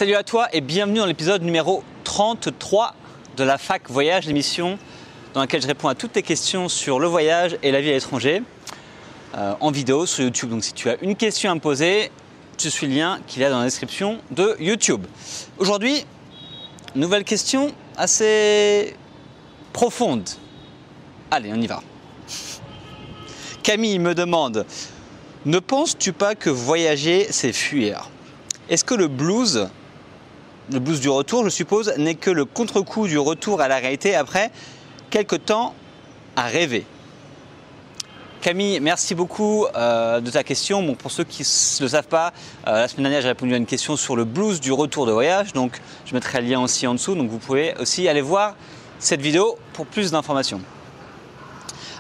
Salut à toi et bienvenue dans l'épisode numéro 33 de la Fac Voyage, l'émission dans laquelle je réponds à toutes tes questions sur le voyage et la vie à l'étranger en vidéo sur YouTube. Donc si tu as une question à me poser, tu suis le lien qu'il y a dans la description de YouTube. Aujourd'hui, nouvelle question assez profonde. Allez, on y va. Camille me demande: ne penses-tu pas que voyager, c'est fuir? Est-ce que le blues du retour, je suppose, n'est que le contre-coup du retour à la réalité après quelques temps à rêver? Camille, merci beaucoup de ta question. Bon, pour ceux qui ne le savent pas, la semaine dernière, j'ai répondu à une question sur le blues du retour de voyage. Donc, je mettrai le lien aussi en dessous. Donc, vous pouvez aussi aller voir cette vidéo pour plus d'informations.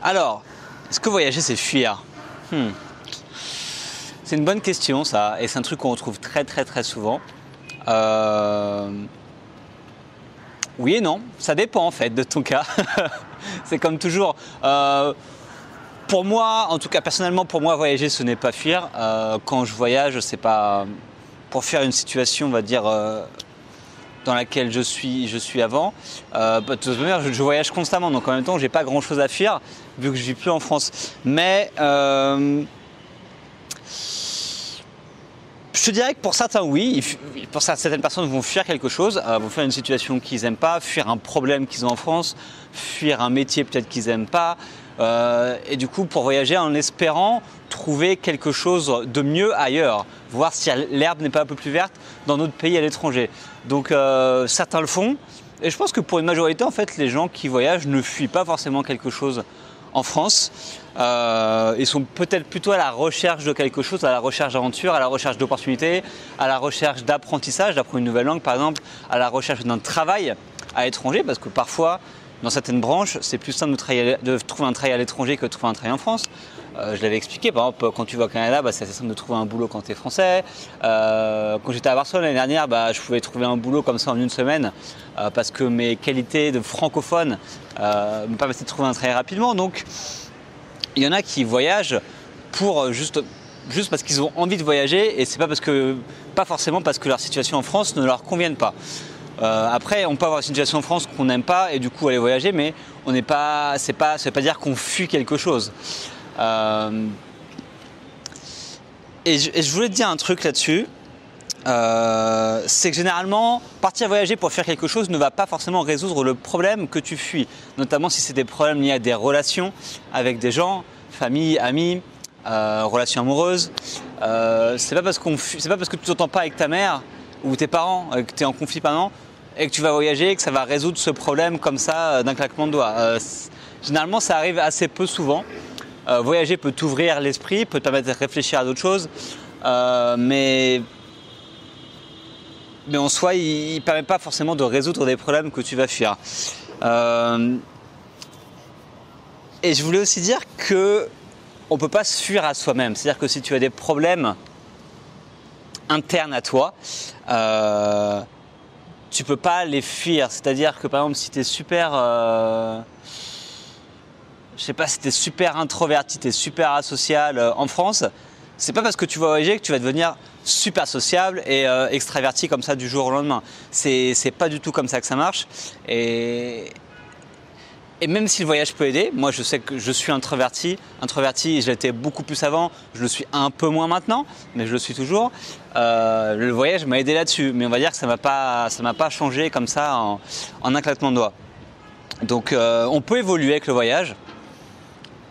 Alors, est-ce que voyager, c'est fuir? C'est une bonne question, ça. Et c'est un truc qu'on retrouve très souvent. Oui et non, ça dépend en fait de ton cas. C'est comme toujours. Pour moi, en tout cas personnellement, pour moi, voyager, ce n'est pas fuir. Quand je voyage, c'est pas pour fuir une situation, on va dire, dans laquelle je suis avant. De toute manière, je voyage constamment, donc en même temps, j'ai pas grand-chose à fuir vu que je vis plus en France. Mais je te dirais que pour certains, oui. Pour certaines personnes vont fuir quelque chose, vont fuir une situation qu'ils n'aiment pas, fuir un problème qu'ils ont en France, fuir un métier peut-être qu'ils n'aiment pas. Et du coup, pour voyager en espérant trouver quelque chose de mieux ailleurs, voir si l'herbe n'est pas un peu plus verte dans notre pays à l'étranger. Donc certains le font. Et je pense que pour une majorité, en fait, les gens qui voyagent ne fuient pas forcément quelque chose en France. Ils sont peut-être plutôt à la recherche de quelque chose, à la recherche d'aventure, à la recherche d'opportunités, à la recherche d'apprentissage, d'apprendre une nouvelle langue par exemple, à la recherche d'un travail à l'étranger, parce que parfois, dans certaines branches, c'est plus simple de trouver un travail à l'étranger que de trouver un travail en France. Je l'avais expliqué, par exemple, quand tu vas au Canada, c'est assez simple de trouver un boulot quand tu es français. Quand j'étais à Barcelone l'année dernière, je pouvais trouver un boulot comme ça en une semaine parce que mes qualités de francophone me permettaient de trouver un travail rapidement. Donc, il y en a qui voyagent pour juste parce qu'ils ont envie de voyager et c'est pas forcément parce que leur situation en France ne leur convienne pas. Après, on peut avoir une situation en France qu'on n'aime pas et du coup aller voyager, mais ça veut pas dire qu'on fuit quelque chose. Et je voulais te dire un truc là-dessus, c'est que généralement, partir voyager pour faire quelque chose ne va pas forcément résoudre le problème que tu fuis, notamment si c'est des problèmes liés à des relations avec des gens, famille, amis, relations amoureuses. C'est pas parce que tu t'entends pas avec ta mère ou tes parents, que tu es en conflit permanent et que tu vas voyager que ça va résoudre ce problème comme ça d'un claquement de doigts. Généralement, ça arrive assez peu souvent. Voyager peut t'ouvrir l'esprit, peut te permettre de réfléchir à d'autres choses, mais en soi, il ne permet pas forcément de résoudre des problèmes que tu vas fuir. Et je voulais aussi dire qu'on ne peut pas se fuir à soi-même. C'est-à-dire que si tu as des problèmes internes à toi, tu ne peux pas les fuir. C'est-à-dire que par exemple, si tu es super... je sais pas, si tu es super introverti, tu es super asocial en France, c'est pas parce que tu vas voyager que tu vas devenir super sociable et extraverti comme ça du jour au lendemain. C'est pas du tout comme ça que ça marche. Et même si le voyage peut aider, moi je sais que je suis introverti, je l'étais beaucoup plus avant, je le suis un peu moins maintenant, mais je le suis toujours. Le voyage m'a aidé là-dessus, mais on va dire que ça m'a pas changé comme ça en un claquement de doigts. Donc on peut évoluer avec le voyage.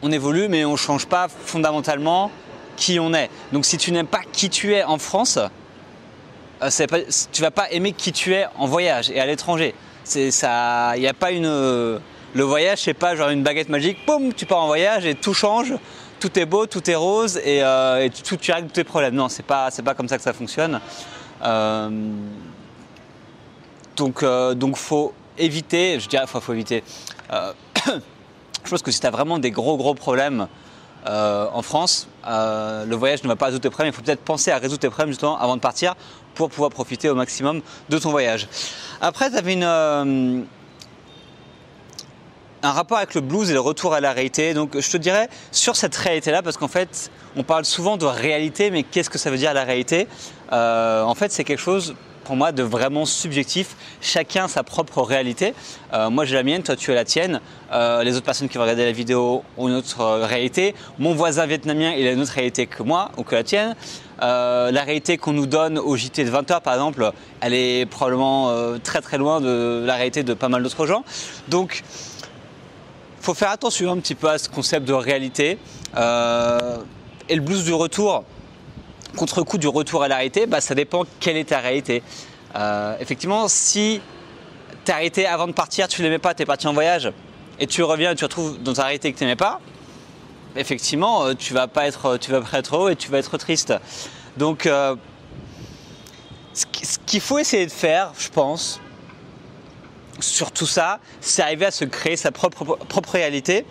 On évolue, mais on ne change pas fondamentalement qui on est. Donc si tu n'aimes pas qui tu es en France, tu ne vas pas aimer qui tu es en voyage et à l'étranger. Il n'y a pas le voyage, c'est pas genre une baguette magique, boum, tu pars en voyage et tout change, tout est beau, tout est rose et tu règles tous tes problèmes. Non, c'est pas comme ça que ça fonctionne. Donc faut éviter, je dirais, faut éviter. Je pense que si tu as vraiment des gros problèmes en France, le voyage ne va pas résoudre tes problèmes. Il faut peut-être penser à résoudre tes problèmes justement avant de partir pour pouvoir profiter au maximum de ton voyage. Après, tu avais un rapport avec le blues et le retour à la réalité. Donc je te dirais sur cette réalité-là, parce qu'en fait, on parle souvent de réalité, mais qu'est-ce que ça veut dire la réalité? En fait, c'est quelque chose pour moi de vraiment subjectif. Chacun sa propre réalité. Moi j'ai la mienne, toi tu as la tienne. Les autres personnes qui vont regarder la vidéo ont une autre réalité. Mon voisin vietnamien il a une autre réalité que moi ou que la tienne. La réalité qu'on nous donne au JT de 20h par exemple, elle est probablement très très loin de la réalité de pas mal d'autres gens. Donc il faut faire attention un petit peu à ce concept de réalité. Et le blues du retour, contre-coup du retour à la réalité, bah, ça dépend quelle est ta réalité. Effectivement, si ta réalité avant de partir, tu ne l'aimais pas, tu es parti en voyage et tu reviens et tu retrouves dans ta réalité que tu n'aimais pas, effectivement, tu vas pas être heureux et tu vas être triste. Donc, ce qu'il faut essayer de faire, je pense, sur tout ça, c'est arriver à se créer sa propre réalité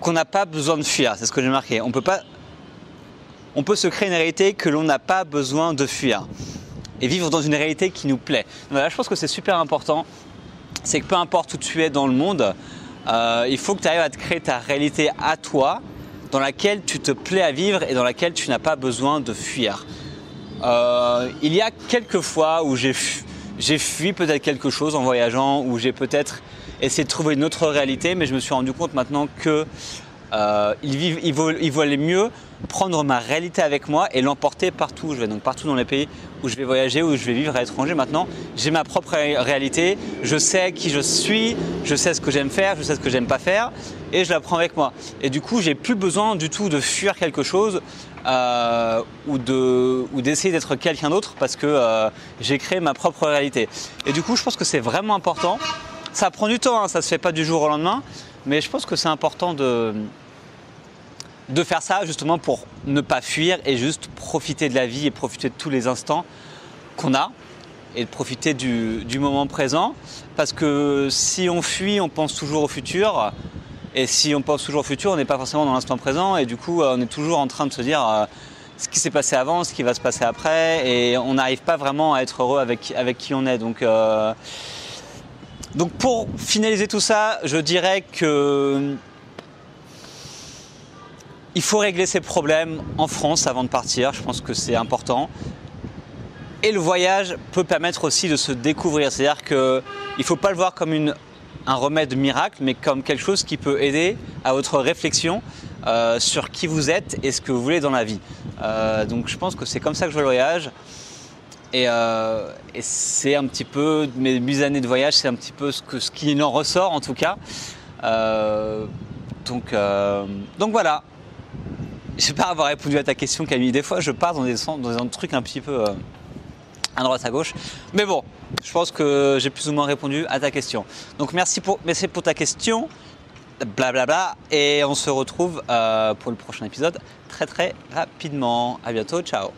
qu'on n'a pas besoin de fuir. C'est ce que j'ai marqué. On peut se créer une réalité que l'on n'a pas besoin de fuir et vivre dans une réalité qui nous plaît. Voilà, je pense que c'est super important. C'est que peu importe où tu es dans le monde, il faut que tu arrives à te créer ta réalité à toi, dans laquelle tu te plais à vivre et dans laquelle tu n'as pas besoin de fuir. Il y a quelques fois où j'ai fui peut-être quelque chose en voyageant, où j'ai peut-être essayé de trouver une autre réalité, mais je me suis rendu compte maintenant que il valait mieux prendre ma réalité avec moi et l'emporter partout où je vais. Donc partout dans les pays où je vais voyager, où je vais vivre à l'étranger, maintenant j'ai ma propre réalité, je sais qui je suis, je sais ce que j'aime faire, je sais ce que j'aime pas faire et je la prends avec moi. Et du coup j'ai plus besoin du tout de fuir quelque chose ou d'essayer d'être quelqu'un d'autre parce que j'ai créé ma propre réalité. Et du coup je pense que c'est vraiment important. Ça prend du temps, hein, ça ne se fait pas du jour au lendemain, mais je pense que c'est important de faire ça justement pour ne pas fuir et juste profiter de la vie et profiter de tous les instants qu'on a et de profiter du moment présent. Parce que si on fuit, on pense toujours au futur. Et si on pense toujours au futur, on n'est pas forcément dans l'instant présent. Et du coup, on est toujours en train de se dire ce qui s'est passé avant, ce qui va se passer après. Et on n'arrive pas vraiment à être heureux avec qui on est. Donc pour finaliser tout ça, je dirais que il faut régler ses problèmes en France avant de partir. Je pense que c'est important. Et le voyage peut permettre aussi de se découvrir. C'est-à-dire qu'il ne faut pas le voir comme un remède miracle, mais comme quelque chose qui peut aider à votre réflexion sur qui vous êtes et ce que vous voulez dans la vie. Donc je pense que c'est comme ça que je vois le voyage. Et c'est un petit peu, mes années de voyage, c'est un petit peu ce qui en ressort en tout cas. Donc voilà. J'espère avoir répondu à ta question, Camille. Des fois, je pars dans des trucs un petit peu à droite à gauche. Mais bon, je pense que j'ai plus ou moins répondu à ta question. Donc merci pour ta question. Blablabla. Et on se retrouve pour le prochain épisode très très rapidement. À bientôt. Ciao.